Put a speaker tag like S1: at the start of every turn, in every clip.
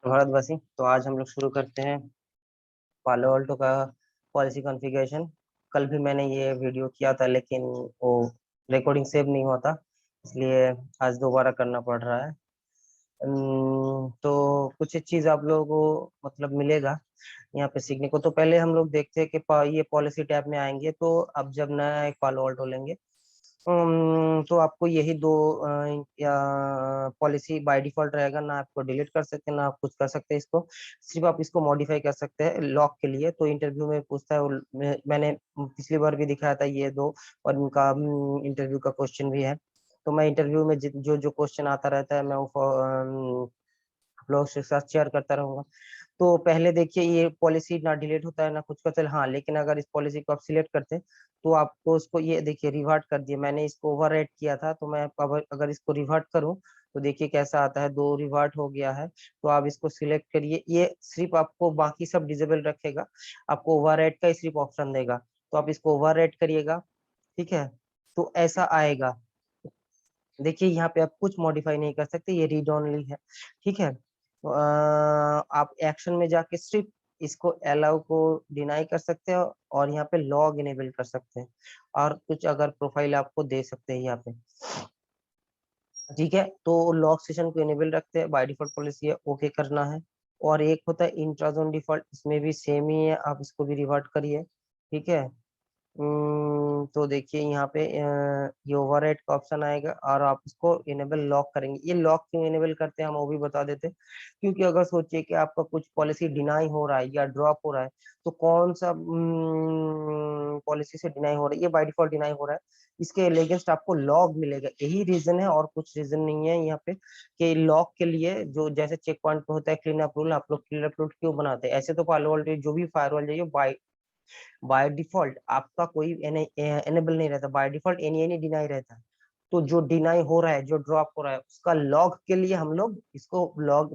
S1: भारतवासी। तो आज हम लोग शुरू करते हैं पालो अल्टो का पॉलिसी कॉन्फ़िगरेशन। कल भी मैंने ये वीडियो किया था लेकिन वो रिकॉर्डिंग सेव नहीं हुआ था, इसलिए आज दोबारा करना पड़ रहा है। तो कुछ एक चीज़ आप लोगों को मतलब मिलेगा यहाँ पे सीखने को। तो पहले हम लोग देखते हैं कि ये पॉलिसी टैब में आएंगे, तो अब जब नया एक पालो अल्टो लेंगे तो आपको यही दो पॉलिसी बाय डिफॉल्ट रहेगा। ना आपको डिलीट कर सकते हैं ना आप कुछ कर सकते हैं इसको, सिर्फ आप इसको मॉडिफाई कर सकते हैं लॉक के लिए। तो इंटरव्यू में पूछता है मैंने पिछली बार भी दिखाया था ये दो, और इनका इंटरव्यू का क्वेश्चन भी है। तो मैं इंटरव्यू में जो जो क्वेश्चन आता रहता है मैं वो आप लोगों के साथ शेयर करता रहूंगा। तो पहले देखिए, ये पॉलिसी ना डिलीट होता है ना कुछ का चल। हाँ, लेकिन अगर इस पॉलिसी को आप सिलेक्ट करते हैं तो आपको उसको, ये देखिए रिवर्ट कर दिया मैंने, इसको ओवरराइट किया था। तो मैं अगर इसको रिवर्ट करूं तो देखिए कैसा आता है, दो रिवर्ट हो गया है। तो आप इसको सिलेक्ट करिए, ये सिर्फ आपको बाकी सब डिजेबल रखेगा, आपको ओवरराइट का ही सिर्फ ऑप्शन देगा। तो आप इसको ओवरराइट करिएगा, ठीक है। तो ऐसा आएगा। देखिए यहाँ पे आप कुछ मॉडिफाई नहीं कर सकते, ये रीड ओनली है, ठीक है। आप एक्शन में जाके सिर्फ इसको अलाउ को डिनाई कर सकते हैं, और यहाँ पे लॉग इनेबल कर सकते हैं, और कुछ अगर प्रोफाइल आपको दे सकते हैं यहाँ पे, ठीक है। तो लॉग सेशन को इनेबल रखते हैं, बाय डिफॉल्ट पॉलिसी है, ओके करना है। और एक होता है इंट्राजोन डिफॉल्ट, इसमें भी सेम ही है, आप इसको भी रिवर्ट करिए, ठीक है। तो देखिए यहाँ पे ये ओवरराइड का ऑप्शन आएगा, और आप इसको इनेबल लॉक करेंगे। ये लॉक क्यों इनेबल करते हैं हम वो भी बता देते हैं। क्योंकि अगर सोचिए कि आपका कुछ पॉलिसी डिनाई हो रहा है या ड्रॉप हो रहा है, तो कौन सा पॉलिसी से डिनाई हो रहा है, ये बाय डिफॉल्ट डिनाई हो रहा है, इसके अगेंस्ट आपको लॉग मिलेगा। यही रीजन है और कुछ रीजन नहीं है यहाँ पे। कि लॉक के लिए जो जैसे चेक पॉइंट पे होता है क्लीन अप रूल, आप लोग क्लीन अप रूल क्यों बनाते हैं? ऐसे तो पालो अल्टो जो भी फायरवॉल जाइए बाय बाय डिफॉल्ट आपका कोई एनेबल नहीं रहता, by default any any deny रहता है। तो जो डिनाई हो रहा है, जो ड्रॉप हो रहा है, उसका लॉग के लिए हम लोग इसको लॉग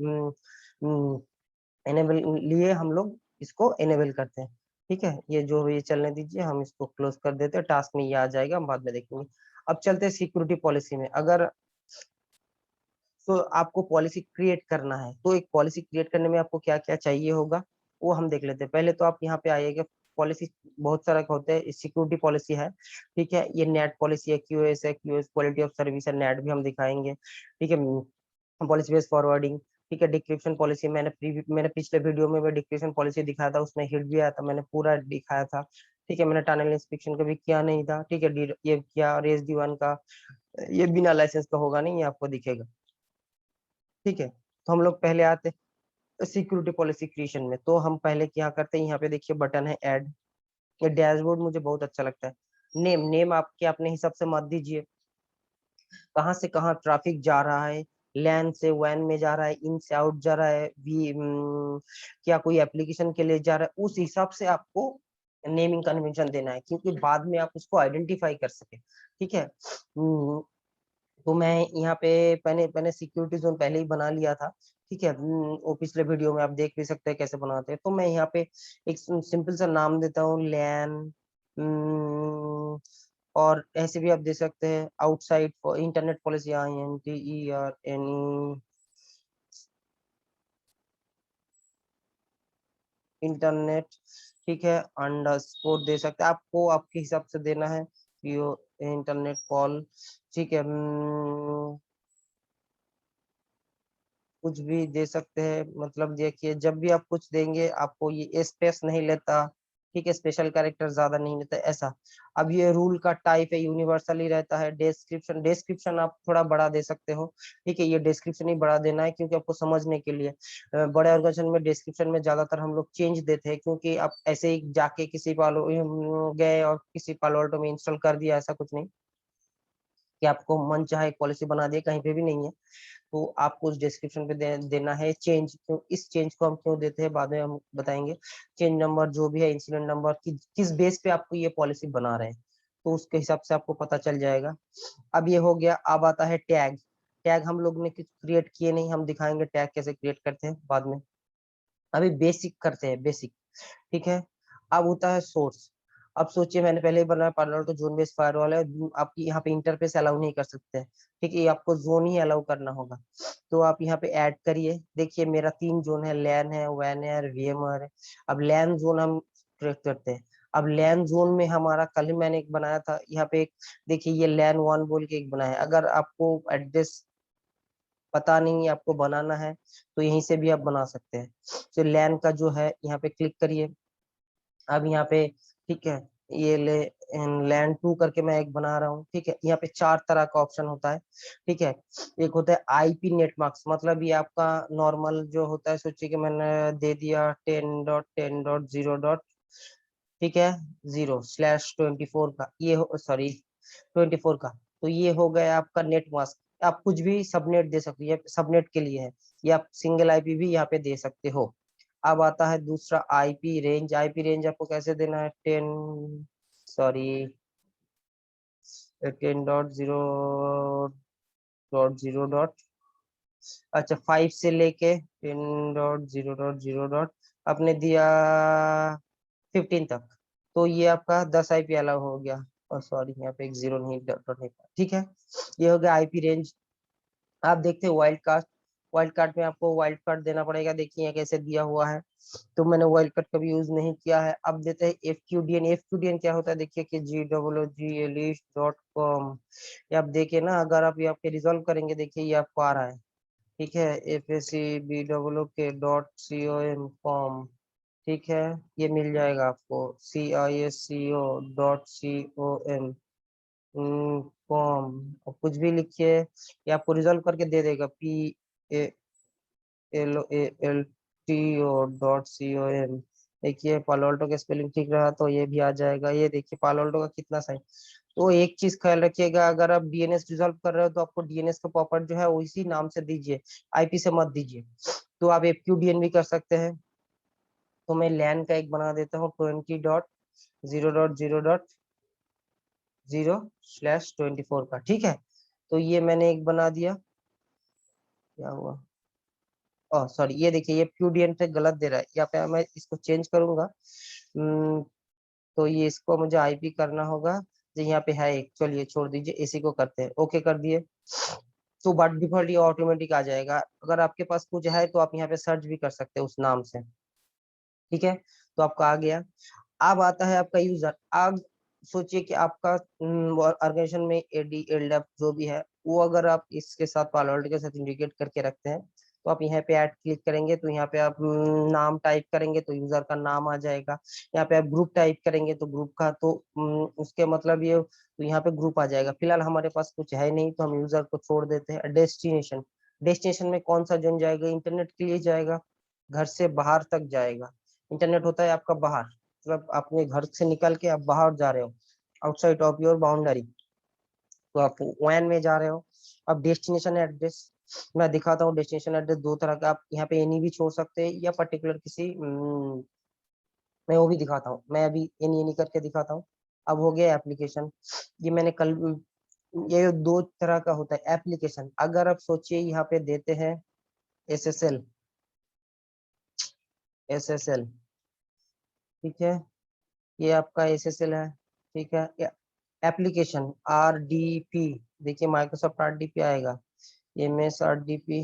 S1: एनेबल लिए हम लोग इसको एनेबल करते हैं, ठीक है। ये जो ये चलने दीजिए, हम इसको क्लोज कर देते हैं, टास्क में ये आ जाएगा, हम बाद में देखेंगे। अब चलते हैं सिक्योरिटी पॉलिसी में। अगर तो आपको पॉलिसी क्रिएट करना है, तो एक पॉलिसी क्रिएट करने में आपको क्या क्या चाहिए होगा वो हम देख लेते हैं। पहले तो आप यहाँ पे आइएगा, पॉलिसी बहुत सारा का होता है, सिक्योरिटी पॉलिसी है, ठीक है। ये नेट पॉलिसी है, क्यूएस है, क्यूएस क्वालिटी ऑफ सर्विस है, नेट भी हम दिखाएंगे, ठीक है। पॉलिसी बेस्ड फॉरवर्डिंग, ठीक है। डिक्रिप्शन पॉलिसी मैंने पिछले वीडियो में डिक्रिप्शन पॉलिसी दिखाया था, उसमें हिट भी आया था, मैंने पूरा दिखाया था, ठीक है। मैंने टनल इंस्पेक्शन का भी किया नहीं था, ठीक है। ये किया, और एसडी1 का ये बिना लाइसेंस का होगा नहीं, ये आपको दिखेगा, ठीक है। तो हम लोग पहले आते हैं सिक्योरिटी पॉलिसी क्रिएशन में। तो हम पहले क्या करते हैं, यहाँ पे देखिए बटन है ऐड। ये डैशबोर्ड मुझे बहुत अच्छा लगता है। नेम आपके अपने हिसाब से मत दीजिए, कहाँ से कहाँ ट्रैफिक जा रहा है, लैन से वैन में जा रहा है, इन से आउट जा रहा है, भी क्या कोई एप्लीकेशन के लिए जा रहा है, उस हिसाब से आपको नेमिंग कन्वेंशन देना है, क्योंकि बाद में आप उसको आइडेंटिफाई कर सके, ठीक है। तो मैं यहाँ पे मैंने मैंने सिक्योरिटी जोन पहले ही बना लिया था, ठीक है। वो पिछले वीडियो में आप देख भी सकते हैं कैसे बनाते हैं। तो मैं यहाँ पे एक सिंपल सा नाम देता हूँ, लैन। और ऐसे भी आप दे सकते हैं outside internet policy, INTERNET internet, ठीक है। अंडरस्कोर दे सकते हैं, आपको आपके हिसाब से देना है, इंटरनेट कॉल, ठीक है। कुछ भी दे सकते हैं, मतलब देखिए जब भी आप कुछ देंगे आपको ये स्पेस नहीं लेता, ठीक है। स्पेशल कैरेक्टर ज्यादा नहीं लेता, ऐसा। अब ये रूल का टाइप है, यूनिवर्सल ही रहता है। डिस्क्रिप्शन आप थोड़ा बड़ा दे सकते हो, ठीक है। ये डिस्क्रिप्शन ही बड़ा देना है क्योंकि आपको समझने के लिए। बड़े ऑर्गेनाइजेशन में डिस्क्रिप्शन में ज्यादातर हम लोग चेंज देते हैं, क्योंकि आप ऐसे ही जाके किसी पालो गए और किसी पालो अल्टो में इंस्टॉल कर दिया, ऐसा कुछ नहीं कि आपको मन चाहे पॉलिसी बना दिए, कहीं पे भी नहीं है। तो आपको उस डिस्क्रिप्शन पे देना है चेंज। क्यों इस चेंज को हम क्यों देते हैं बाद में हम बताएंगे। चेंज नंबर जो भी है, इंसिडेंट नंबर, किस बेस पे आपको ये पॉलिसी बना रहे हैं, तो उसके हिसाब से आपको पता चल जाएगा। अब ये हो गया। अब आता है टैग। टैग हम लोग ने कुछ क्रिएट किए नहीं, हम दिखाएंगे टैग कैसे क्रिएट करते हैं बाद में। अभी बेसिक करते हैं, बेसिक, ठीक है। अब होता है सोर्स। अब सोचिए मैंने पहले ही बनाया पार्लर तो जोन बेस्ड फायरवॉल है, आपकी यहाँ पे इंटरफेस अलाउ नहीं कर सकते, ठीक है, ये आपको जोन ही अलाउ करना होगा। तो आप यहाँ पे ऐड करिए। देखिए मेरा 3 जोन है, लैन है, वैन है और वीएमआर है। अब लैन जोन हम क्रिएट करते हैं। अब लैन जोन में हमारा कल ही मैंने एक बनाया था, यहाँ पे एक देखिए ये लैन 1 बोल के एक बनाया है। अगर आपको एड्रेस पता नहीं आपको बनाना है तो यहीं से भी आप बना सकते हैं। तो लैन का जो है यहाँ पे क्लिक करिए। अब यहाँ पे ठीक है, ये लैंड 2 करके मैं एक बना रहा हूँ। ठीक है, यहाँ पे 4 तरह का ऑप्शन होता है। ठीक है, एक होता है आईपी नेट मार्क्स, मतलब ये आपका नॉर्मल जो होता है, सोचिए कि मैंने दे दिया 10.10.0. ठीक है, 0/24 का ये सॉरी 24 का। तो ये हो गया आपका नेट मास्क। आप कुछ भी सबनेट दे सकते हैं, सबनेट के लिए है, या आप सिंगल आईपी भी यहाँ पे दे सकते हो। अब आता है दूसरा आईपी रेंज। आईपी रेंज आपको कैसे देना है, 10.0.0. अच्छा 5 से लेके 10.0.0. आपने दिया 15 तक, तो ये आपका 10 आईपी अलाउ हो गया। और सॉरी यहाँ पे एक जीरो नहीं, डॉट नहीं। ठीक है, ये हो गया आईपी रेंज। आप देखते हैं वाइल्ड कार्ड। वाइल्ड कार्ड में आपको वाइल्ड कार्ड देना पड़ेगा। देखिए कैसे दिया हुआ है, तो मैंने वाइल्ड कार्ड कभी यूज नहीं किया है। अब देते हैं FQDN। FQDN क्या होता है, देखिए कि GOOGList.com। ये आप देखिए ना, अगर आप ये आपके रिजॉल्व करेंगे, देखिए ये आपको आ रहा है। ठीक है, FACBOOK.com। ठीक है, ये मिल जाएगा आपको CISCO.com कॉम। और कुछ भी लिखिए, ये आपको रिजॉल्व करके दे देगा PALOALTO.com। देखिए पालोल्टो का स्पेलिंग ठीक रहा तो ये भी आ जाएगा। ये देखिए पालोल्टो का कितना सही। तो एक चीज ख्याल रखिएगा, अगर आप डीएनएस रिजॉल्व कर रहे हो तो आपको डीएनएस का प्रॉपर जो है उसी नाम से दीजिए, आईपी से मत दीजिए। तो आप FQDN भी कर सकते हैं। तो मैं लैन का एक बना देता हूँ 20.0.0.0/24 का। ठीक है, तो ये मैंने एक बना दिया। क्या हुआ, ओह सॉरी, ये देखिए ये FQDN से गलत दे रहा है। यहाँ पे मैं इसको चेंज करूंगा। तो ये इसको मुझे आईपी करना होगा, जो यहाँ पे है एक। चलिए छोड़ दीजिए, इसी को करते हैं। ओके कर दिए, तो बाय डिफॉल्ट ये ऑटोमेटिक आ जाएगा। अगर आपके पास कुछ है तो आप यहाँ पे सर्च भी कर सकते हैं उस नाम से। ठीक है, तो आपका आ गया। अब आता है आपका यूजर। अब सोचिए कि आपका ऑर्गेनाइजेशन में एडी एलडप जो भी है, वो अगर आप इसके साथ पालोल्ट के साथ इंडिकेट करके रखते हैं, तो आप यहाँ पे ऐड क्लिक करेंगे तो यहाँ पे आप नाम टाइप करेंगे तो यूजर का नाम आ जाएगा। यहाँ पे आप ग्रुप टाइप करेंगे तो ग्रुप का, तो उसके मतलब ये, तो यहाँ पे ग्रुप आ जाएगा। फिलहाल हमारे पास कुछ है नहीं तो हम यूजर को छोड़ देते हैं। डेस्टिनेशन, डेस्टिनेशन में कौन सा जोन जाएगा, इंटरनेट के लिए जाएगा, घर से बाहर तक जाएगा। इंटरनेट होता है आपका बाहर, मतलब अपने घर से निकल के आप बाहर जा रहे हो, आउटसाइड ऑफ योर बाउंड्री, तो आप वैन में जा रहे हो। अब डेस्टिनेशन एड्रेस मैं दिखाता हूँ। डेस्टिनेशन एड्रेस दो तरह का, आप यहाँ पे एनी भी छोड़ सकते हैं या पर्टिकुलर किसी मैं वो भी दिखाता हूँ। मैं अभी एनी करके दिखाता हूँ। अब हो गया एप्लीकेशन। ये मैंने कल ये दो तरह का होता है एप्लीकेशन। अगर आप सोचिए यहाँ पे देते हैं SSL, SSL। ठीक है, ये आपका SSL है। ठीक है, एप्लीकेशन RDP, देखिए माइक्रोसॉफ्ट RDP आएगा, MS RDP।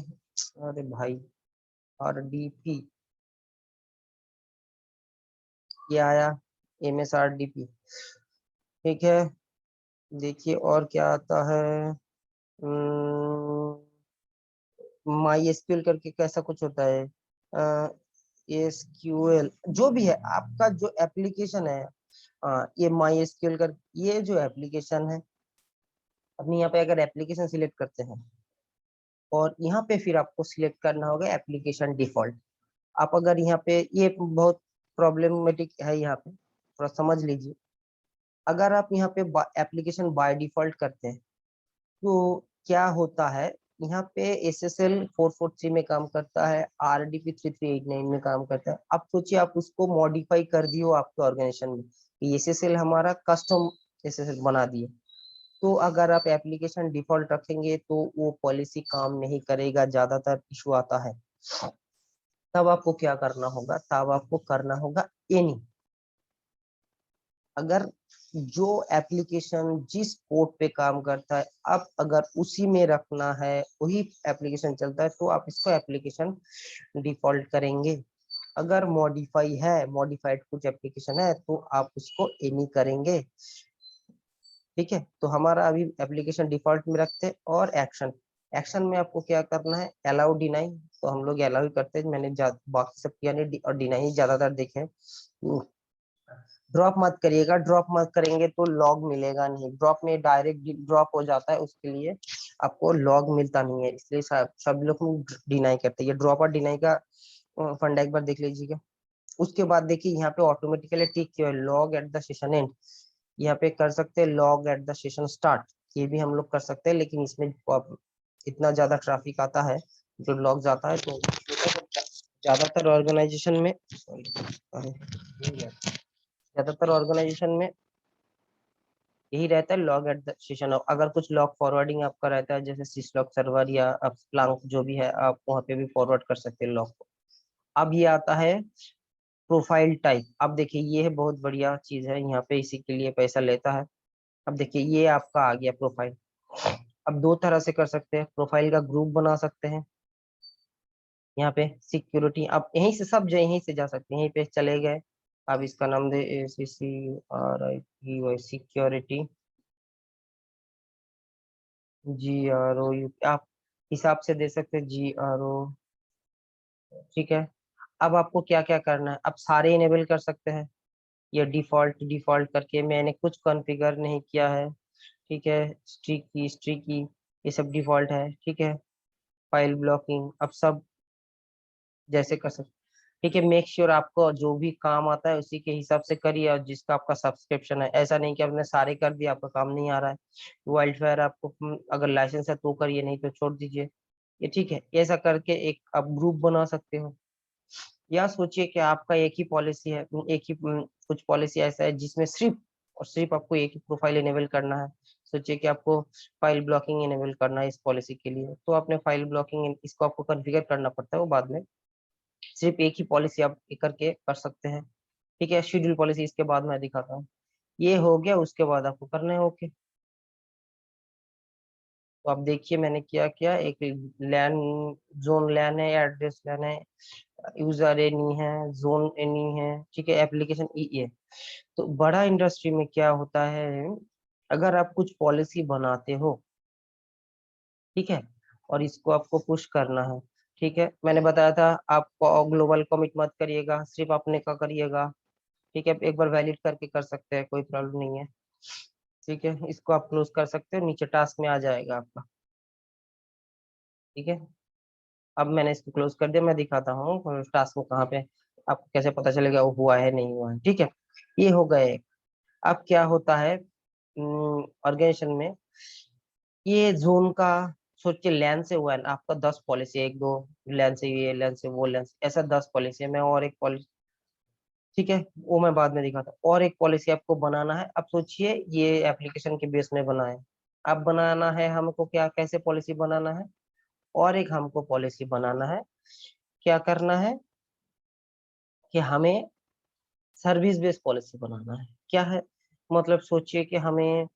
S1: अरे भाई, RDP ये आया, MS RDP। ठीक है, देखिए और क्या आता है, माई एसक्यूएल करके कैसा कुछ होता है। SQL जो भी है आपका जो एप्लीकेशन है, ये माई एसक्यूएल कर, ये जो एप्लीकेशन है, अपने यहाँ पे अगर एप्लीकेशन सिलेक्ट करते हैं और यहाँ पे फिर आपको सिलेक्ट करना होगा एप्लीकेशन डिफॉल्ट। आप अगर यहाँ पे, ये बहुत प्रॉब्लमेटिक है, यहाँ पे थोड़ा समझ लीजिए। अगर आप यहाँ पे एप्लीकेशन बाय डिफॉल्ट करते हैं तो क्या होता है, यहाँ पे SSL 443 में काम करता है, RDP 3389 में काम करता है। अब सोचिए आप उसको मॉडिफाई कर दियो आपके ऑर्गेनाइजेशन में, SSL हमारा कस्टम SSL बना दिए, तो अगर आप एप्लीकेशन डिफॉल्ट रखेंगे तो वो पॉलिसी काम नहीं करेगा, ज्यादातर इशू आता है। तब आपको क्या करना होगा, तब आपको करना होगा एनी। अगर जो एप्लीकेशन जिस पोर्ट पे काम करता है, अब अगर उसी में रखना है, वही एप्लीकेशन चलता है, तो आप इसको एप्लीकेशन डिफॉल्ट करेंगे। अगर मॉडिफाई है, मॉडिफाइड कुछ एप्लीकेशन है, तो आप उसको एनी करेंगे। ठीक है, तो हमारा अभी एप्लीकेशन डिफॉल्ट में रखते हैं। और एक्शन, एक्शन में आपको क्या करना है, अलाउ डिनाई, तो हम लोग अलाउ ही करते हैं, मैंने बाकी सब किया नहीं, और डिनाई ज्यादातर देखे। ड्रॉप मत करिएगा, ड्रॉप मत करेंगे तो लॉग मिलेगा नहीं, ड्रॉप में डायरेक्ट ड्रॉप हो जाता है, उसके लिए आपको लॉग मिलता नहीं है, इसलिए सब लोग डिनाई करते हैं। ये ड्रॉप और डिनाई का फंडा एक बार देख लीजिएगा। उसके बाद देखिए यहाँ पे ऑटोमेटिकली टिक किया है log at the session and, यहाँ पे कर सकते हैं log at the session start, ये भी हम लोग कर सकते हैं, लेकिन इसमें इतना ज्यादा ट्रैफिक आता है जो लॉग जाता है, तो ज्यादातर ऑर्गेनाइजेशन में ज्यादातर ऑर्गेनाइजेशन में यही रहता है लॉग एट द सेशन। अगर कुछ लॉग फॉरवर्डिंग आपका रहता है, जैसे सिसलॉग सर्वर या स्प्लंक जो भी है, आप वहाँ पे भी फॉरवर्ड कर सकते हैं लॉग को। अब ये आता है प्रोफाइल टाइप। अब देखिए ये है बहुत बढ़िया चीज है, यहाँ पे इसी के लिए पैसा लेता है। अब देखिए ये आपका आ गया प्रोफाइल। अब दो तरह से कर सकते हैं, प्रोफाइल का ग्रुप बना सकते हैं, यहाँ पे सिक्योरिटी, आप यहीं से सब जो यहीं से जा सकते हैं, यहीं पे चले गए। अब इसका नाम दे ACCRIPY सिक्योरिटी, GRO, आप हिसाब से दे सकते हैं GRO। ठीक है, अब आपको क्या क्या करना है, अब सारे इनेबल कर सकते हैं। ये डिफॉल्ट डिफॉल्ट करके मैंने कुछ कॉन्फ़िगर नहीं किया है। ठीक है, स्ट्रिकी ये सब डिफॉल्ट है। ठीक है, फाइल ब्लॉकिंग अब सब जैसे कर सकते। ठीक है, मेक श्योर आपको जो भी काम आता है उसी के हिसाब से करिए, और जिसका आपका सब्सक्रिप्शन है, ऐसा नहीं कि आपने सारे कर दिया आपका काम नहीं आ रहा है। वाइल्ड फायर आपको अगर लाइसेंस है तो करिए, नहीं तो छोड़ दीजिए। ये ठीक है, ऐसा करके एक आप ग्रुप बना सकते हो। या सोचिए कि आपका एक ही पॉलिसी है, एक ही कुछ पॉलिसी ऐसा है जिसमें सिर्फ और सिर्फ आपको एक ही प्रोफाइल इनेबल करना है। सोचिए कि आपको फाइल ब्लॉकिंग इनेबल करना है इस पॉलिसी के लिए, तो आपने फाइल ब्लॉकिंग इसको आपको कॉन्फ़िगर करना पड़ता है, वो बाद में सिर्फ एक ही पॉलिसी आप एक करके कर सकते हैं। ठीक है, शेड्यूल पॉलिसी इसके बाद मैं दिखाता हूँ। ये हो गया, उसके बाद आपको करना है ओके। तो आप देखिए मैंने क्या किया, एक लैन जोन लैन है, एड्रेस लैन है, यूजर एनी है, जोन एनी है। ठीक है, एप्लीकेशन ई है। तो बड़ा इंडस्ट्री में क्या होता है, अगर आप कुछ पॉलिसी बनाते हो, ठीक है, और इसको आपको पुश करना है। ठीक है, मैंने बताया था आपको ग्लोबल कमिट मत करिएगा, सिर्फ अपने का करिएगा। ठीक है, एक बार वैलिड करके कर सकते हैं, कोई प्रॉब्लम नहीं है। ठीक है, इसको आप क्लोज कर सकते हो, नीचे टास्क में आ जाएगा आपका। ठीक है, अब मैंने इसको क्लोज कर दिया, मैं दिखाता हूँ टास्क को कहाँ पे, आपको कैसे पता चलेगा वो हुआ है नहीं हुआ है। ठीक है, ये हो गए। अब क्या होता है ऑर्गेनाइजेशन में, ये जोन का, सोचिए लैन से हुआ है ना आपका 10 पॉलिसी, एक दो लैन से ये लैन से वो लैन से, ऐसा 10 पॉलिसी है। मैं और एक पॉलिसी, ठीक है, वो मैं बाद में दिखाता हूँ। और एक पॉलिसी आपको बनाना है। अब सोचिए ये एप्लीकेशन के बेस में बना है, अब बनाना है हमको क्या, कैसे पॉलिसी बनाना है, और एक हमको पॉलिसी बनाना है। क्या करना है कि हमें सर्विस बेस्ड पॉलिसी बनाना है। क्या है मतलब, सोचिए कि हमें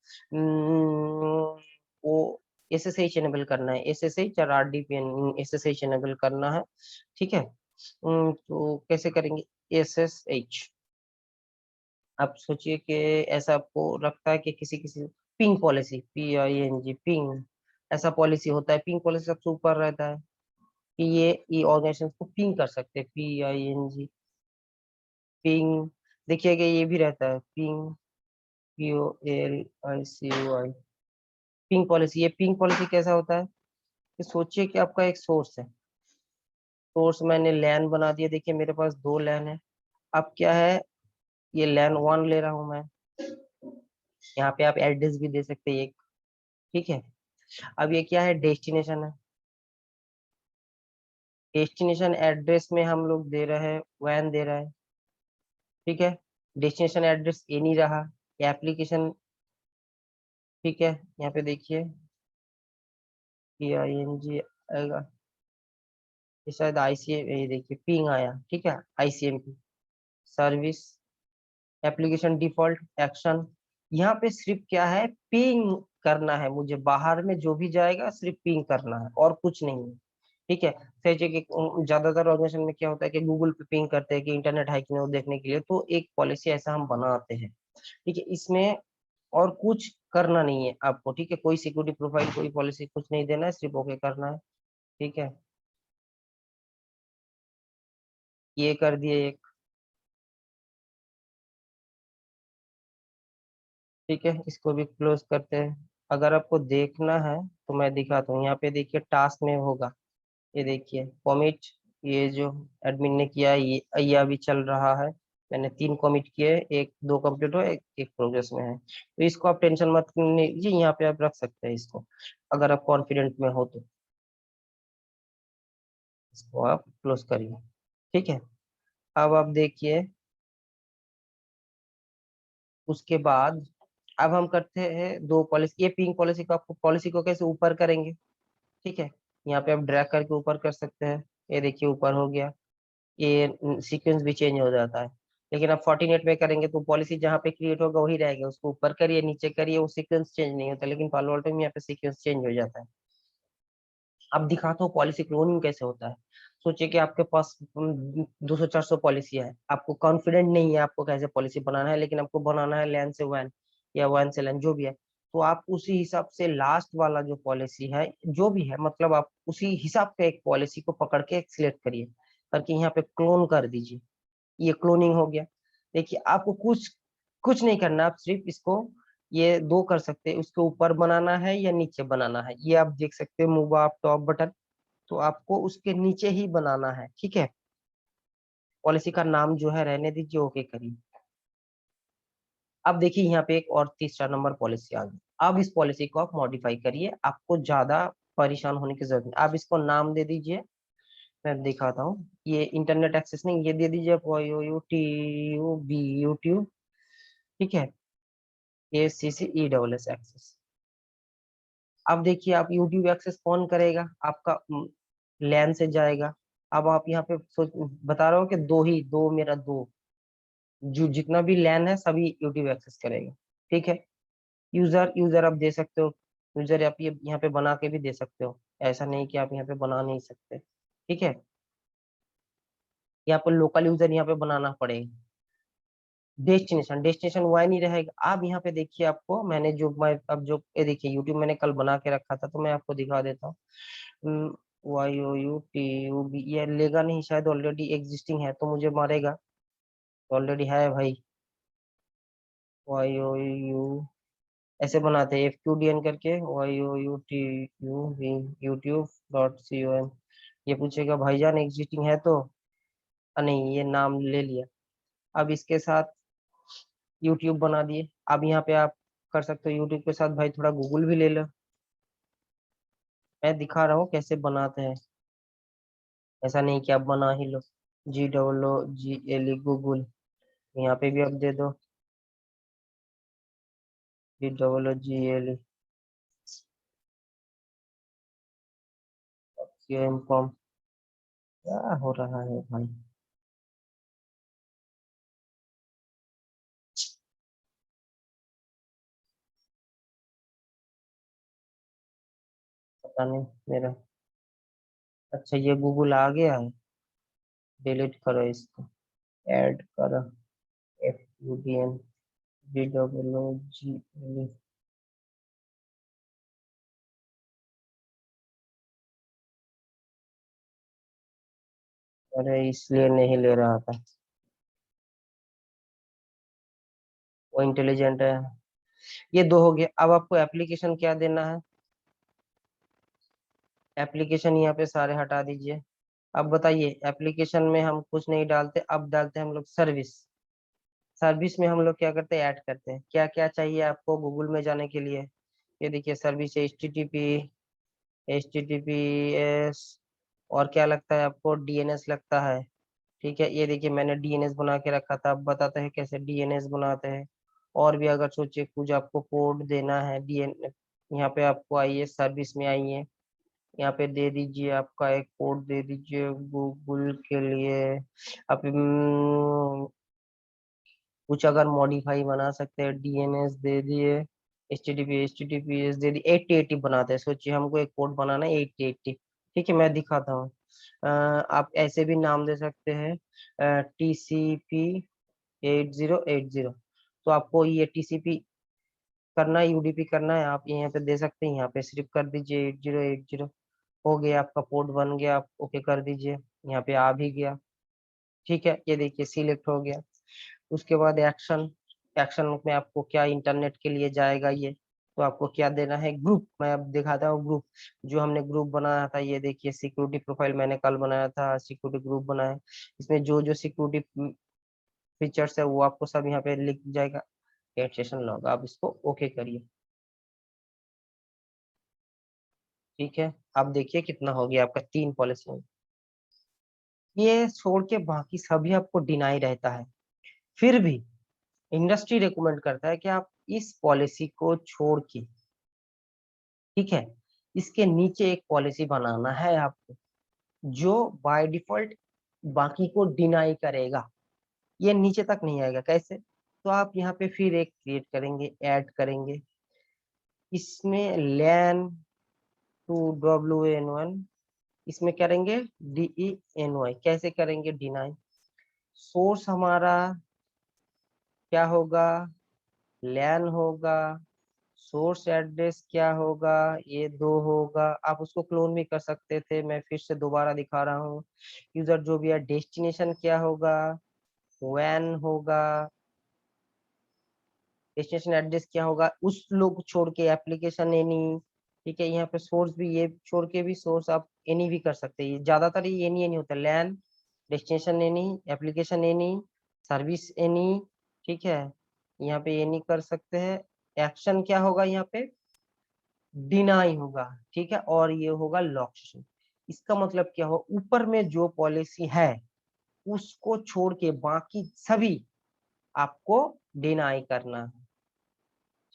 S1: वो SSH इनेबल करना है, SSH और RDP SSH इनेबल करना है। ठीक है, तो कैसे करेंगे SSH। आप सोचिए कि ऐसा आपको लगता है कि किसी किसी पिंग पॉलिसी, PING पिंग, ऐसा पॉलिसी होता है, पिंग पॉलिसी सबसे ऊपर रहता है कि ये ऑर्गेनाइजेशन को पिंग कर सकते हैं, PING पिंग। देखिए कि ये भी रहता है पिंग, POLICY पिंग पॉलिसी। ये पिंग पॉलिसी कैसा होता है कि सोचिए कि आपका एक सोर्स है, सोर्स मैंने लैन बना दिया, देखिए मेरे पास दो लैन है। अब क्या है, ये लैन 1 ले रहा हूं मैं, यहाँ पे आप एड्रेस भी दे सकते हैं एक। ठीक है, अब ये क्या है, डेस्टिनेशन है, डेस्टिनेशन एड्रेस में हम लोग दे रहे हैं वैन दे रहा है। ठीक है, डेस्टिनेशन एड्रेस ये नहीं रहा, ये एप्लीकेशन। ठीक है, यहाँ पे देखिए PING आएगा, ये शायद ICM, ये देखिए पिंग आया। ठीक है, ICMP service application default action, यहाँ पे सिर्फ क्या है, पिंग करना है मुझे, बाहर में जो भी जाएगा सिर्फ पिंग करना है और कुछ नहीं है। ठीक है, जैसे कि ज्यादातर ऑर्गेनाइजेशन में क्या होता है कि गूगल पे पिंग करते हैं कि इंटरनेट है कि नहीं वो देखने के लिए, तो एक पॉलिसी ऐसा हम बनाते हैं। ठीक है, इसमें और कुछ करना नहीं है आपको। ठीक है, कोई सिक्योरिटी प्रोफाइल, कोई पॉलिसी कुछ नहीं देना है, सिर्फ ओके करना है। ठीक है, ये कर दिए एक। ठीक है, इसको भी क्लोज करते हैं। अगर आपको देखना है तो मैं दिखाता हूँ, यहाँ पे देखिए टास्क में होगा, ये देखिए कॉमिट, ये जो एडमिन ने किया है, ये अभी चल रहा है। मैंने 3 कमिट किए, एक 2 कंप्लीट हो, एक प्रोग्रेस में है। तो इसको आप टेंशन मत लीजिए, यहाँ पे आप रख सकते हैं इसको, अगर आप कॉन्फिडेंट में हो तो इसको आप क्लोज करिए। ठीक है, अब आप देखिए, उसके बाद अब हम करते हैं 2 पॉलिसी। ये पिंग पॉलिसी को, आपको पॉलिसी को कैसे ऊपर करेंगे। ठीक है, यहाँ पे आप ड्रैग करके ऊपर कर सकते हैं, ये देखिए ऊपर हो गया, ये सीक्वेंस भी चेंज हो जाता है। लेकिन आप 48 में करेंगे तो पॉलिसी जहाँ पे क्रिएट होगा वही रहेगा, उसको ऊपर करिए नीचे करिए, वो सीक्वेंस चेंज नहीं होता। लेकिन पालो अल्टो में यहाँ पे सीक्वेंस चेंज हो जाता है। अब दिखाता हूँ पॉलिसी क्लोनिंग कैसे होता है। सोचिए कि आपके पास 200-400 पॉलिसी है, आपको कॉन्फिडेंट नहीं है आपको कैसे पॉलिसी बनाना है, लेकिन आपको बनाना है लैन से वैन या वैन से लैन जो भी है। तो आप उसी हिसाब से लास्ट वाला जो पॉलिसी है जो भी है, मतलब आप उसी हिसाब के एक पॉलिसी को पकड़ के सिलेक्ट करिए, करके यहाँ पे क्लोन कर दीजिए। ये क्लोनिंग हो गया। देखिए आपको कुछ कुछ नहीं करना, आप सिर्फ इसको ये 2 कर सकते हैं, उसके ऊपर बनाना है या नीचे बनाना है, ये आप देख सकते हैं मूव अप टॉप बटन। तो आपको उसके नीचे ही बनाना है। ठीक है, पॉलिसी का नाम जो है रहने दीजिए, ओके करिए। अब देखिए यहाँ पे एक और तीसरा नंबर पॉलिसी आ गई। अब इस पॉलिसी को आप मॉडिफाई करिए, आपको ज्यादा परेशान होने की जरूरत नहीं। आप इसको नाम दे दीजिए, मैं दिखाता हूँ। ये इंटरनेट एक्सेस नहीं, ये दे दीजिए यूट्यूब। ठीक है, ACCESS एक्सेस। अब देखिए आप यूट्यूब एक्सेस कौन करेगा, आपका लैन से जाएगा। अब आप यहाँ पे सोच बता रहा हूँ कि दो मेरा दो, जो जितना भी लैन है सभी यूट्यूब एक्सेस करेगा। ठीक है, यूजर यूजर आप दे सकते हो, यूजर आप ये यहाँ पे बना के भी दे सकते हो, ऐसा नहीं कि आप यहाँ पे बना नहीं सकते। ठीक है, यहाँ पर लोकल यूजर यहाँ पे बनाना पड़ेगा। डेस्टिनेशन डेस्टिनेशन वाई नहीं रहेगा। आप यहाँ पे देखिए, आपको मैंने जो मैं अब जो ये देखिए यूट्यूब मैंने कल बना के रखा था, तो मैं आपको दिखा देता हूँ। YOUTUB, ये लेगा नहीं शायद, ऑलरेडी एग्जिस्टिंग है तो मुझे मारेगा, ऑलरेडी है भाई। YOU ऐसे बनाते हैं FQDN करके, YOUTU YouTube.com। ये पूछेगा भाईजान एग्जिस्टिंग है तो, नहीं ये नाम ले लिया। अब इसके साथ यूट्यूब बना दिए। अब यहाँ पे आप कर सकते हो यूट्यूब के साथ भाई थोड़ा गूगल भी ले लो, मैं दिखा रहा हूँ कैसे बनाते हैं, ऐसा नहीं कि आप बना ही लो। GOOGLE, यहाँ पे भी आप दे दो GOOGLE। कॉम, क्या हो रहा है भाई, पता नहीं मेरा। अच्छा ये गूगल आ गया है, डिलीट करो इसको, ऐड करो FUDN GOOGLE। अरे इसलिए नहीं ले रहा था, वो इंटेलिजेंट है। ये 2 हो गया। अब आपको एप्लीकेशन क्या देना है, एप्लीकेशन यहाँ पे सारे हटा दीजिए। अब बताइए, एप्लीकेशन में हम कुछ नहीं डालते, अब डालते हैं हम लोग सर्विस। सर्विस में हम लोग क्या करते हैं, ऐड करते हैं क्या क्या चाहिए आपको गूगल में जाने के लिए। ये देखिए सर्विस HTTPS, और क्या लगता है आपको, DNS लगता है। ठीक है, ये देखिए मैंने DNS बना के रखा था, अब बताते हैं कैसे DNS बनाते हैं। और भी अगर सोचिए कुछ आपको कोड देना है DN, यहाँ पे आपको आइए सर्विस में आइए, यहाँ पे दे दीजिए आपका एक कोड दे दीजिए गूगल के लिए। अब कुछ अगर मॉडिफाई बना सकते हैं, डीएनएस दे दिए, एचटीटीपीएस दे दिए, 8080 बनाते हैं। सोचिए हमको एक पोर्ट बनाना है 8080, ठीक है मैं दिखाता हूँ। आप ऐसे भी नाम दे सकते हैं, टीसीपी 8080। तो आपको ये टीसीपी करना है, यूडीपी करना है, आप यहाँ पे दे सकते हैं, यहाँ पे सिर्फ कर दीजिए 8080। हो गया आपका पोर्ट बन गया, आप ओके कर दीजिए, यहाँ पे आ भी गया, ठीक है। ये देखिए सिलेक्ट हो गया। उसके बाद एक्शन, एक्शन में आपको क्या इंटरनेट के लिए जाएगा ये, तो आपको क्या देना है, ग्रुप। मैं अब दिखाता हूँ ग्रुप, जो हमने ग्रुप बनाया था, ये देखिए सिक्योरिटी प्रोफाइल मैंने कल बनाया था, सिक्योरिटी ग्रुप बनाया। इसमें जो जो सिक्योरिटी फीचर्स है वो आपको सब यहाँ पे लिख जाएगा, एड सेशन लॉग। आप इसको ओके करिए, ठीक है। आप देखिए कितना हो गया आपका, 3 पॉलिसी। ये छोड़ के बाकी सभी आपको डिनाई रहता है, फिर भी इंडस्ट्री रिकमेंड करता है कि आप इस पॉलिसी को छोड़ के, ठीक है, इसके नीचे एक पॉलिसी बनाना है आपको, जो बाय डिफॉल्ट बाकी को डिनाई करेगा, ये नीचे तक नहीं आएगा। कैसे? तो आप यहाँ पे फिर एक क्रिएट करेंगे, ऐड करेंगे, इसमें लैन टू WAN1, इसमें करेंगे DENY। कैसे करेंगे डिनाई? सोर्स हमारा क्या होगा, लैन होगा, सोर्स एड्रेस क्या होगा, ये 2 होगा। आप उसको क्लोन भी कर सकते थे, मैं फिर से दोबारा दिखा रहा हूँ। यूजर जो भी है, डेस्टिनेशन क्या होगा, वैन होगा, डेस्टिनेशन एड्रेस क्या होगा, उस लोग छोड़ के एप्लीकेशन एनी, ठीक है। यहाँ पे सोर्स भी ये छोड़ के भी सोर्स आप एनी भी कर सकते हैं, ज्यादातर ये एनी एनी होता है, LAN, destination any, application any, service any, ठीक है। यहाँ पे एनी कर सकते हैं। एक्शन क्या होगा यहाँ पे, डिनाई होगा, ठीक है, और ये होगा लॉक सेशन। इसका मतलब क्या हो, ऊपर में जो पॉलिसी है उसको छोड़ के बाकी सभी आपको डिनाई करना है,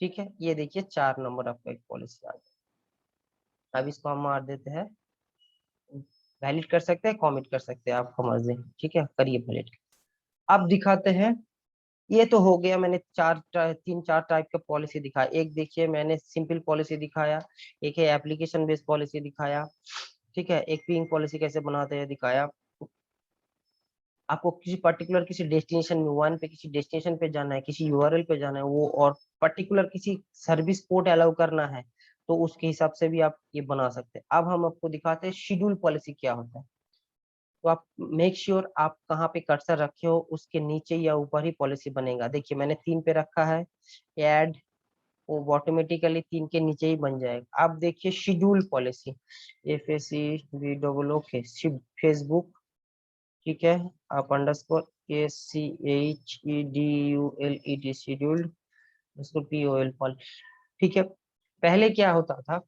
S1: ठीक है। ये देखिए 4 नंबर आपका एक पॉलिसी आ गया। अब इसको हम मार देते हैं, वैलिड कर सकते हैं, कमिट कर सकते हैं, आपको मर्जी, ठीक है, करिए वैलिड। अब दिखाते हैं, ये तो हो गया, मैंने 3-4 टाइप का पॉलिसी दिखाया। एक देखिए मैंने सिंपल पॉलिसी दिखाया, एक है एप्लीकेशन बेस्ड पॉलिसी दिखाया, ठीक है, एक पिंग पॉलिसी कैसे बनाते हैं दिखाया। आपको किसी पर्टिकुलर किसी डेस्टिनेशन में, वन पे किसी डेस्टिनेशन पे जाना है, किसी यूआरएल पे जाना है, वो और पर्टिकुलर किसी सर्विस पोर्ट अलाउ करना है, तो उसके हिसाब से भी आप ये बना सकते हैं। अब हम आपको दिखाते हैं शेड्यूल पॉलिसी क्या होता है। तो आप मेक श्योर आप कहाँ पे कर्सर रखे हो, उसके नीचे या ऊपर ही पॉलिसी बनेगा। देखिए मैंने 3 पे रखा है, ऐड, वो ऑटोमेटिकली 3 के नीचे ही बन जाएगा। आप देखिए शेड्यूल पॉलिसी, FACBOO फेसबुक, ठीक है, आप अंडरस्कोर SCHEDULED शेड्यूल्ड, उसको POL पॉल, ठीक है। पहले क्या होता था,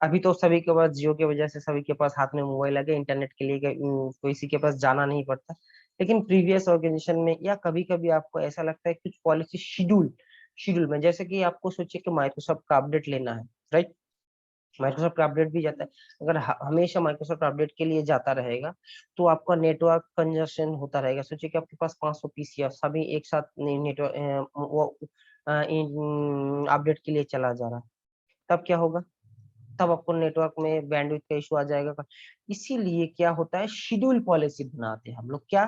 S1: अभी तो सभी के पास, जियो की वजह से सभी के पास हाथ में मोबाइल आ गए, इंटरनेट के लिए किसी के पास जाना नहीं पड़ता। लेकिन प्रीवियस ऑर्गेनाइजेशन में या कभी कभी आपको ऐसा लगता है कुछ पॉलिसी शेड्यूल, शेड्यूल में, जैसे कि आपको सोचिए कि माइक्रोसॉफ्ट का अपडेट लेना है, राइट, माइक्रोसॉफ्ट का अपडेट भी जाता है। अगर हमेशा माइक्रोसॉफ्ट अपडेट के लिए जाता रहेगा तो आपका नेटवर्क कंजस्शन होता रहेगा। सोचिए कि आपके पास 500 पीसी है, सभी एक साथ नेटवर्क वो अपडेट के लिए चला जा रहा है, तब क्या होगा, तब आपको नेटवर्क में बैंडविड्थ का इशू आ जाएगा। इसीलिए क्या होता है, शेड्यूल पॉलिसी बनाते हैं हम लोग, क्या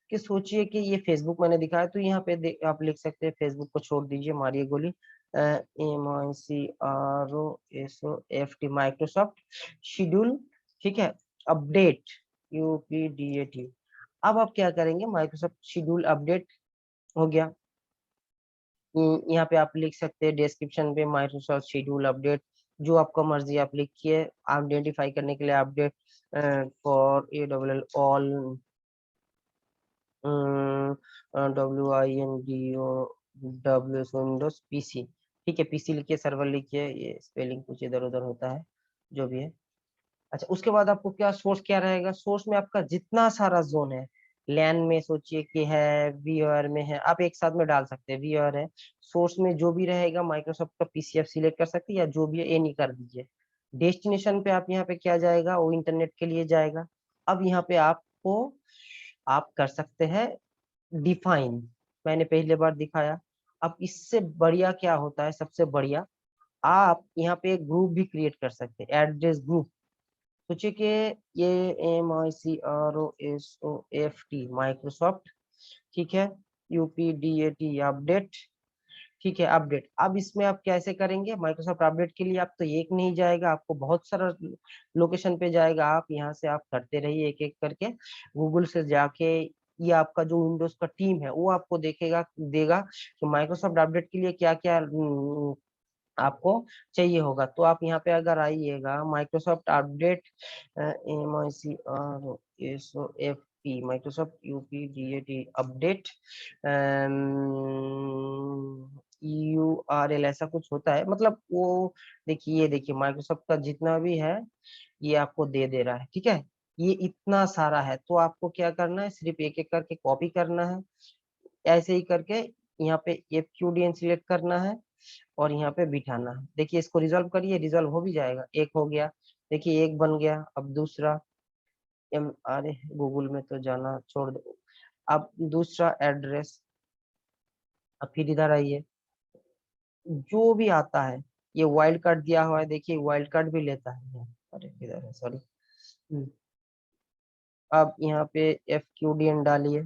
S1: कि सोचिए कि ये फेसबुक मैंने दिखाया, तो यहाँ पे आप लिख सकते हैं, फेसबुक को छोड़ दीजिए, मारिए गोली, MICROSOFT, माइक्रोसॉफ्ट शेड्यूल, ठीक है, अपडेट, UPDAT। अब आप क्या करेंगे, माइक्रोसॉफ्ट शेड्यूल अपडेट हो गया। यहाँ पे आप लिख सकते हैं डिस्क्रिप्शन पे माइक्रोसॉफ्ट शेड्यूल अपडेट, जो आपका मर्जी आप लिखिए, आइडेंटिफाई करने के लिए update for AWL all, WINDOW Windows PC, ठीक है, PC लिखिए, सर्वर लिखिए, ये स्पेलिंग कुछ इधर उधर होता है, जो भी है। अच्छा, उसके बाद आपको क्या सोर्स क्या रहेगा, सोर्स में आपका जितना सारा जोन है, लैन में सोचिए कि है, वीआर में है, आप एक साथ में डाल सकते हैं, वीआर है, सोर्स में जो भी रहेगा माइक्रोसॉफ्ट का PC आप सिलेक्ट कर सकते हैं, या जो भी है एनी कर दीजिए। डेस्टिनेशन पे आप यहाँ पे क्या जाएगा, वो इंटरनेट के लिए जाएगा। अब यहाँ पे आपको आप कर सकते हैं डिफाइन, मैंने पहले बार दिखाया। अब इससे बढ़िया क्या होता है, सबसे बढ़िया, आप यहाँ पे एक ग्रुप भी क्रिएट कर सकते हैं, एड्रेस ग्रुप। सोचिए कि ये MICROSOFT माइक्रोसॉफ्ट, ठीक है, UPDAT अपडेट, ठीक है, अपडेट। अब इसमें आप कैसे करेंगे, माइक्रोसॉफ्ट अपडेट के लिए आप तो एक नहीं जाएगा, आपको बहुत सारा लोकेशन पे जाएगा। आप यहाँ से आप करते रहिए एक एक करके, गूगल से जाके, ये आपका जो विंडोज का टीम है वो आपको देगा कि माइक्रोसॉफ्ट अपडेट के लिए क्या क्या आपको चाहिए होगा। तो आप यहाँ पे अगर आइएगा, Microsoft update, MICROSOFT Microsoft UPDAT update, URL ऐसा कुछ होता है, मतलब वो देखिए, ये देखिए माइक्रोसॉफ्ट का जितना भी है ये आपको दे रहा है, ठीक है। ये इतना सारा है, तो आपको क्या करना है, सिर्फ एक एक करके कॉपी करना है, ऐसे ही करके यहाँ पे FQDN सिलेक्ट करना है और यहाँ पे बिठाना है। देखिए इसको रिजॉल्व करिए, रिजॉल्व हो भी जाएगा, एक हो गया, देखिए एक बन गया। अब दूसरा अरे गूगल में तो जाना छोड़ दो। अब दूसरा एड्रेस, अब फिर इधर आइए, जो भी आता है, ये वाइल्ड कार्ड दिया हुआ है, देखिए वाइल्ड कार्ड भी लेता है। अरे इधर है, सॉरी। अब यहाँ पे FQDN डालिए,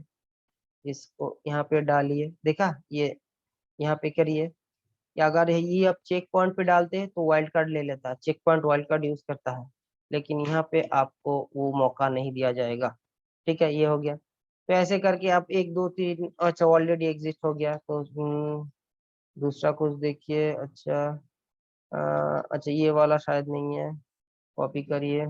S1: इसको यहाँ पे डालिए, देखा ये, यहाँ पे करिए। या अगर ये आप चेक पॉइंट पे डालते हैं तो वाइल्ड कार्ड ले लेता है, check point wild card use करता है, लेकिन यहाँ पे आपको वो मौका नहीं दिया जाएगा, ठीक है। ये हो गया, तो ऐसे करके आप 1 2 3, अच्छा ऑलरेडी एग्जिस्ट हो गया, तो दूसरा कुछ देखिए। अच्छा अच्छा ये वाला शायद नहीं है, कॉपी करिए।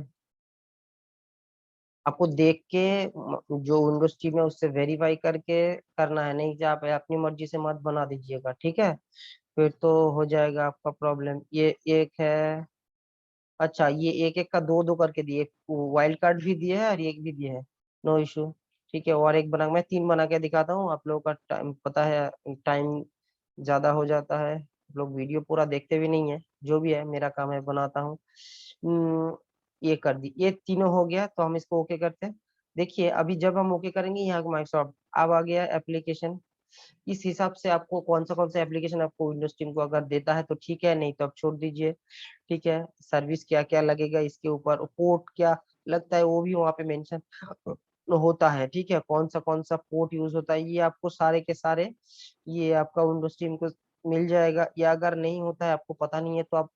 S1: आपको देख के जो विंडोज टीम है उससे वेरीफाई करके करना है, नहीं कि आप अपनी मर्जी से मत बना दीजिएगा, ठीक है, फिर तो हो जाएगा आपका प्रॉब्लम। ये एक है, अच्छा ये एक एक का दो दो करके दिए, वाइल्ड कार्ड भी दिए है और एक भी दिए है, नो इशू, ठीक है। और एक बना, मैं 3 बना के दिखाता हूँ, आप लोगों का टाइम पता है, टाइम ज्यादा हो जाता है, आप लोग वीडियो पूरा देखते भी नहीं है, जो भी है मेरा काम है बनाता हूँ। ये कर दी, ये तीनों हो गया, तो हम इसको ओके करते हैं। देखिए अभी जब हम ओके करेंगे, यहाँ माइक्रोसॉफ्ट अब आ गया एप्लीकेशन, इस हिसाब से आपको कौन सा एप्लीकेशन आपको विंडोज टीम को अगर देता है तो ठीक है, नहीं तो आप छोड़ दीजिए, ठीक है। सर्विस क्या क्या लगेगा इसके ऊपर, पोर्ट क्या लगता है वो भी वहाँ पे मेंशन होता है, ठीक है, कौन सा पोर्ट यूज होता है, ये आपको सारे के सारे ये आपका विंडोज टीम को मिल जाएगा। या अगर नहीं होता है, आपको पता नहीं है, तो आप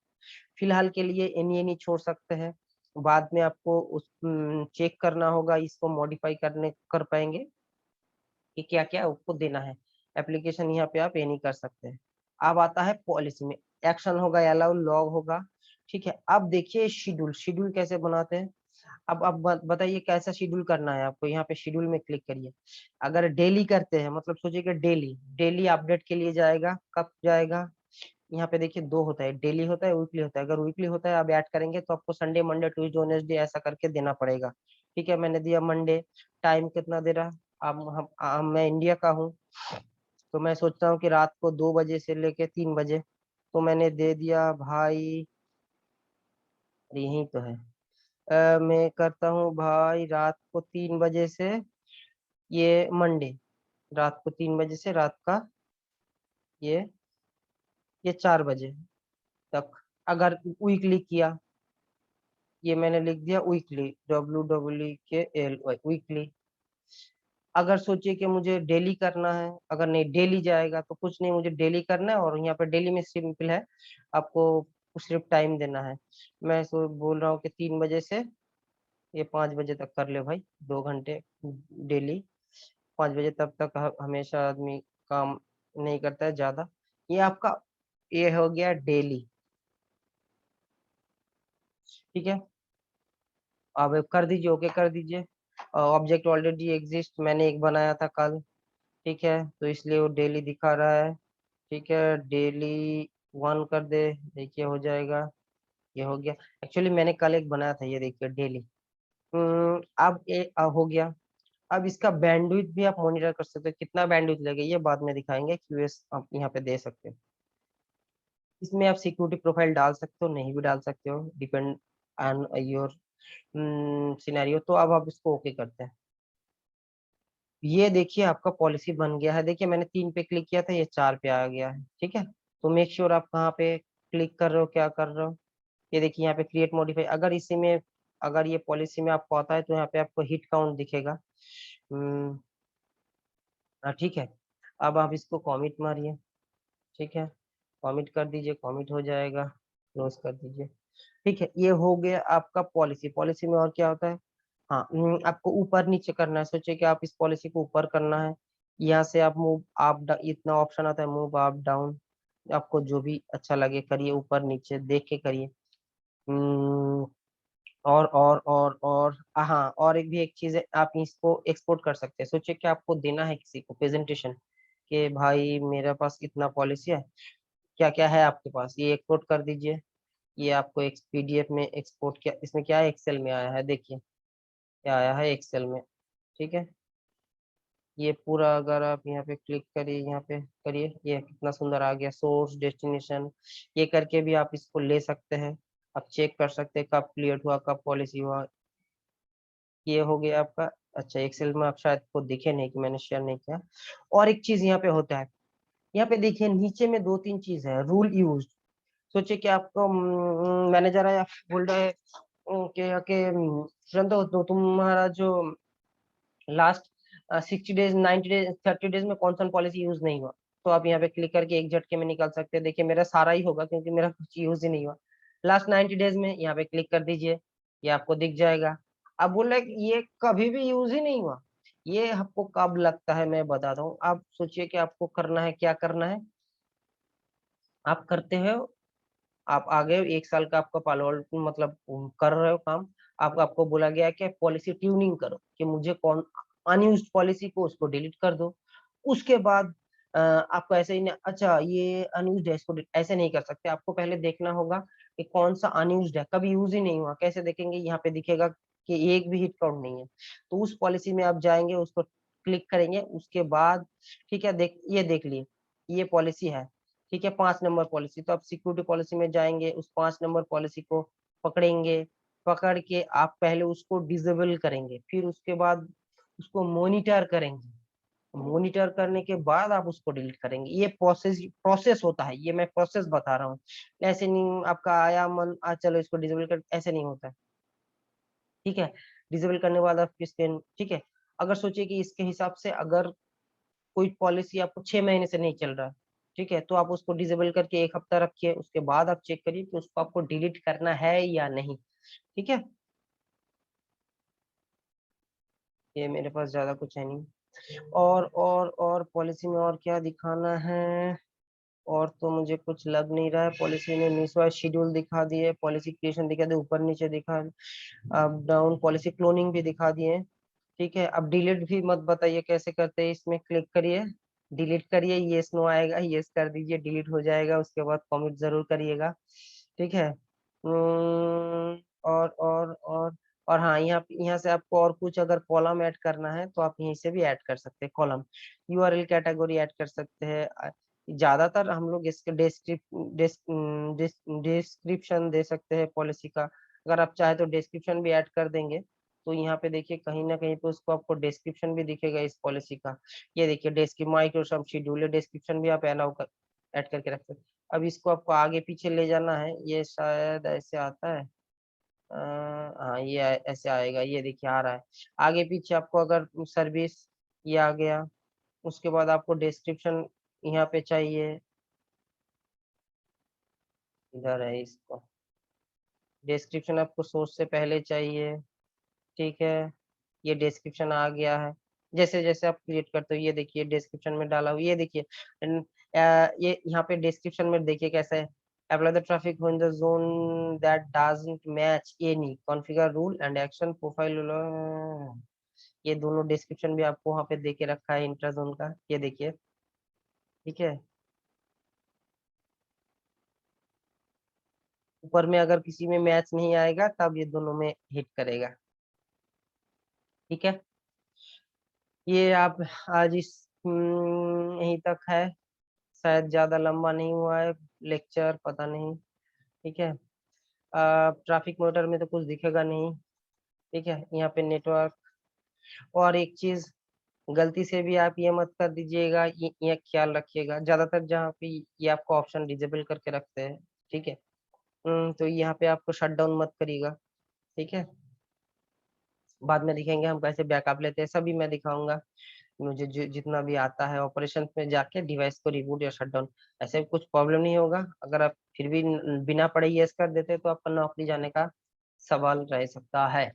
S1: फिलहाल के लिए एनी छोड़ सकते हैं, बाद में आपको उस चेक करना होगा, इसको मॉडिफाई कर पाएंगे कि क्या क्या आपको देना है। एप्लीकेशन यहाँ पे आप ये नहीं कर सकते हैं। अब आता है पॉलिसी में, एक्शन होगा, अलाउ, लॉग होगा, ठीक है। अब देखिए शेड्यूल, शेड्यूल कैसे बनाते हैं। अब आप बताइए कैसा शेड्यूल करना है आपको, यहाँ पे शेड्यूल में क्लिक करिए। अगर डेली करते हैं, मतलब सोचिए डेली डेली अपडेट के लिए जाएगा, कब जाएगा, यहाँ पे देखिए दो होता है, डेली होता है, वीकली होता है। अगर वीकली होता है आप ऐड करेंगे तो आपको संडे मंडे ट्यूसडे वेडनेसडे ऐसा करके देना पड़ेगा, ठीक है। मैंने दिया मंडे, टाइम कितना दे रहा, अब मैं इंडिया का हूँ, तो मैं सोचता हूँ कि रात को 2 बजे से लेके 3 बजे, तो मैंने दे दिया भाई, यही तो है। मैं करता हूँ भाई रात को 3 बजे से, ये मंडे, रात को 3 बजे से रात का ये 4 बजे तक। अगर वीकली किया, ये मैंने लिख दिया वीकली, WWEKLY वीकली। अगर सोचिए कि मुझे डेली करना है, अगर नहीं डेली जाएगा तो कुछ नहीं, मुझे डेली करना है, और यहाँ पे डेली में सिंपल है, आपको सिर्फ टाइम देना है। मैं बोल रहा हूँ कि 3 बजे से ये 5 बजे तक कर ले भाई, 2 घंटे डेली, 5 बजे तब तक हमेशा आदमी काम नहीं करता है ज्यादा। ये आपका ये हो गया डेली, ठीक है। अब कर दीजिए, ओके कर दीजिए। ऑब्जेक्ट ऑलरेडी एग्जिस्ट, मैंने एक बनाया था कल, ठीक है, तो इसलिए वो डेली दिखा रहा है, ठीक है। डेली 1 कर दे, देखिए हो जाएगा, ये हो गया। एक्चुअली मैंने कल एक बनाया था, ये देखिए डेली। अब ये हो गया। अब इसका बैंडविड्थ भी आप मॉनिटर कर सकते हो, कितना बैंडविड्थ लगेगा ये बाद में दिखाएंगे, क्यूएस आप यहाँ पे दे सकते हो। इसमें आप सिक्योरिटी प्रोफाइल डाल सकते हो, नहीं भी डाल सकते हो, डिपेंड ऑन योर सिनेरियो। तो अब आप इसको ओके करते हैं। ये देखिए आपका पॉलिसी बन गया है। देखिए मैंने 3 पे क्लिक किया था, ये 4 पे आ गया है। ठीक है, तो मेक श्योर आप कहाँ पे क्लिक कर रहे हो, क्या कर रहे हो। ये देखिए यहाँ पे क्रिएट मॉडिफाई, अगर इसी में, अगर ये पॉलिसी में आपको आता है तो यहाँ पे आपको हिट काउंट दिखेगा। हाँ ठीक है, अब आप इसको कॉमिट मारिए। ठीक है, कॉमिट कर दीजिए, कॉमिट हो जाएगा, क्लोज कर दीजिए। ठीक है, ये हो गया आपका पॉलिसी। पॉलिसी में और क्या होता है, हाँ आपको ऊपर नीचे करना है। सोचिए कि आप इस पॉलिसी को ऊपर करना है, यहाँ से आप मूव आप, इतना ऑप्शन आता है, मूव अप डाउन, आपको जो भी अच्छा लगे करिए, ऊपर नीचे देख के करिए। हम्म, और हाँ, और एक भी एक चीज है, आप इसको एक्सपोर्ट कर सकते हैं। सोचिए कि आपको देना है किसी को प्रेजेंटेशन, कि भाई मेरे पास इतना पॉलिसी है, क्या क्या है आपके पास, ये एक्सपोर्ट कर दीजिए। ये आपको एक पीडीएफ में एक्सपोर्ट किया, इसमें क्या है, एक्सेल में आया है, देखिए क्या आया है एक्सेल में। ठीक है, ये पूरा अगर आप यहाँ पे क्लिक करिए, यहाँ पे करिए, ये कितना सुंदर आ गया, सोर्स डेस्टिनेशन, ये करके भी आप इसको ले सकते हैं। आप चेक कर सकते हैं कब क्लियर हुआ, कब पॉलिसी हुआ। ये हो गया आपका। अच्छा, एक्सेल में आप शायद को दिखे नहीं कि मैंने शेयर नहीं किया। और एक चीज यहाँ पे होता है, यहाँ पे देखिए नीचे में 2-3 चीज है, रूल यूज। सोचिए कि आपको मैनेजर है, बोल रहा है कि तो तुम्हारा जो लास्ट 60 डेज, 90 डेज, 30 डेज में कौन सा पॉलिसी यूज नहीं हुआ, तो आप यहाँ पे क्लिक करके एक झटके में निकाल सकते हैं। देखिए मेरा सारा ही होगा क्योंकि मेरा कुछ यूज ही नहीं हुआ लास्ट 90 डेज में। यहाँ पे क्लिक कर दीजिए, ये आपको दिख जाएगा। अब बोल रहे हैं कि ये कभी भी यूज ही नहीं हुआ, ये आपको कब लगता है मैं बताता हूँ। आप सोचिए कि आपको करना है, क्या करना है, आप करते हो, आप आगे 1 साल का आपका पालवल मतलब कर रहे हो काम। आपको बोला गया है कि पॉलिसी ट्यूनिंग करो, कि मुझे कौन अनयूज्ड पॉलिसी को उसको डिलीट कर दो। उसके बाद आपको ऐसे ही नहीं, अच्छा ये अनयूज्ड है इसको ऐसे नहीं कर सकते, आपको पहले देखना होगा कि कौन सा अनयूज्ड है, कभी यूज ही नहीं हुआ। कैसे देखेंगे, यहाँ पे दिखेगा कि एक भी हिट काउंट नहीं है, तो उस पॉलिसी में आप जाएंगे, उसको क्लिक करेंगे, उसके बाद ठीक है, ये देख लिए, ये पॉलिसी है। ठीक है, 5 नंबर पॉलिसी, तो आप सिक्योरिटी पॉलिसी में जाएंगे, उस 5 नंबर पॉलिसी को पकड़ेंगे, पकड़ के आप पहले उसको डिसेबल करेंगे, फिर उसके बाद उसको मॉनिटर करेंगे, मॉनिटर करने के बाद आप उसको डिलीट करेंगे। ये प्रोसेस प्रोसेस होता है, ये मैं प्रोसेस बता रहा हूँ। ऐसे नहीं आपका आया मन आज चलो इसको डिसेबल कर, ऐसे नहीं होता है। ठीक है, डिसेबल करने के बाद आप किसके, ठीक है, अगर सोचिए कि इसके हिसाब से अगर कोई पॉलिसी आपको 6 महीने से नहीं चल रहा है, ठीक है, तो आप उसको डिसेबल करके 1 हफ्ता रखिए, उसके बाद आप चेक करिए कि उसको आपको डिलीट करना है या नहीं। ठीक है, ये मेरे पास ज्यादा कुछ है नहीं। और पॉलिसी में और क्या दिखाना है, और तो मुझे कुछ लग नहीं रहा है। पॉलिसी ने मिसवाइज शेड्यूल दिखा दिए, पॉलिसी क्रिएशन दिखा दिए, ऊपर नीचे दिखा, अप डाउन, पॉलिसी क्लोनिंग भी दिखा दिए। ठीक है, अब डिलीट भी मत बताइए कैसे करते हैं, इसमें क्लिक करिए, डिलीट करिए, यस नो आएगा, यस कर दीजिए, डिलीट हो जाएगा, उसके बाद कमेंट जरूर करिएगा। ठीक है, और हाँ, यहाँ से आपको और कुछ अगर कॉलम ऐड करना है तो आप यहीं से भी ऐड कर सकते हैं कॉलम, यूआरएल कैटेगरी ऐड कर सकते हैं। ज्यादातर हम लोग इसके डिस्क्रिप्शन दे सकते हैं पॉलिसी का, अगर आप चाहे तो डिस्क्रिप्शन भी ऐड कर देंगे। तो यहाँ पे देखिए कहीं ना कहीं पे उसको आपको डिस्क्रिप्शन भी दिखेगा इस पॉलिसी का। ये देखिए डेस्क माइक्रोसॉफ्ट शेड्यूल डिस्क्रिप्शन भी आप अलाउ कर ऐड करके रख सकते हैं। अब इसको आपको आगे पीछे ले जाना है, ये शायद ऐसे आता है, हाँ ये ऐसे आएगा, ये देखिए आ रहा है। आगे पीछे आपको अगर सर्विस, ये आ गया, उसके बाद आपको डिस्क्रिप्शन यहाँ पे चाहिए, इधर है, इसको डिस्क्रिप्शन आपको सोर्स से पहले चाहिए। ठीक है, ये डिस्क्रिप्शन आ गया है। जैसे जैसे आप क्रिएट करते हो, ये देखिए डिस्क्रिप्शन में डाला हुआ, ये देखिए ये यहाँ पे डिस्क्रिप्शन में देखिए कैसा है, apply the traffic when the zone that doesn't match any configure rule and action profile। ये दोनों डिस्क्रिप्शन भी आपको वहाँ पे दे के रखा है इंटर जोन का, ये देखिए। ठीक है, ऊपर में अगर किसी में मैच नहीं आएगा तब ये दोनों में हिट करेगा। ठीक है, ये आप आज इस यहीं तक है, शायद ज्यादा लंबा नहीं हुआ है लेक्चर, पता नहीं। ठीक है, ट्रैफिक मॉनिटर में तो कुछ दिखेगा नहीं। ठीक है, यहाँ पे नेटवर्क, और एक चीज गलती से भी आप ये मत कर दीजिएगा, ये ख्याल रखिएगा। ज्यादातर जहाँ पे ये आपको ऑप्शन डिजेबल करके रखते हैं, ठीक है। तो यहाँ पे आपको शट डाउन मत करिएगा, ठीक है। बाद में दिखेंगे हम कैसे बैकअप लेते हैं, सभी मैं दिखाऊंगा। मुझे जितना भी आता है ऑपरेशन में जाके डिवाइस को रिबूट या शट डाउन, ऐसे कुछ प्रॉब्लम नहीं होगा। अगर आप फिर भी बिना पढ़े यस कर देते तो आपका नौकरी जाने का सवाल रह सकता है।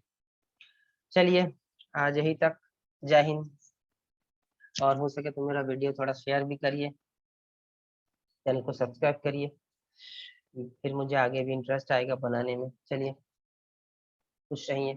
S1: चलिए, आज यही तक। जय हिंद। और हो सके तो मेरा वीडियो थोड़ा शेयर भी करिए, चैनल को सब्सक्राइब करिए, फिर मुझे आगे भी इंटरेस्ट आएगा बनाने में। चलिए, खुश रहिए।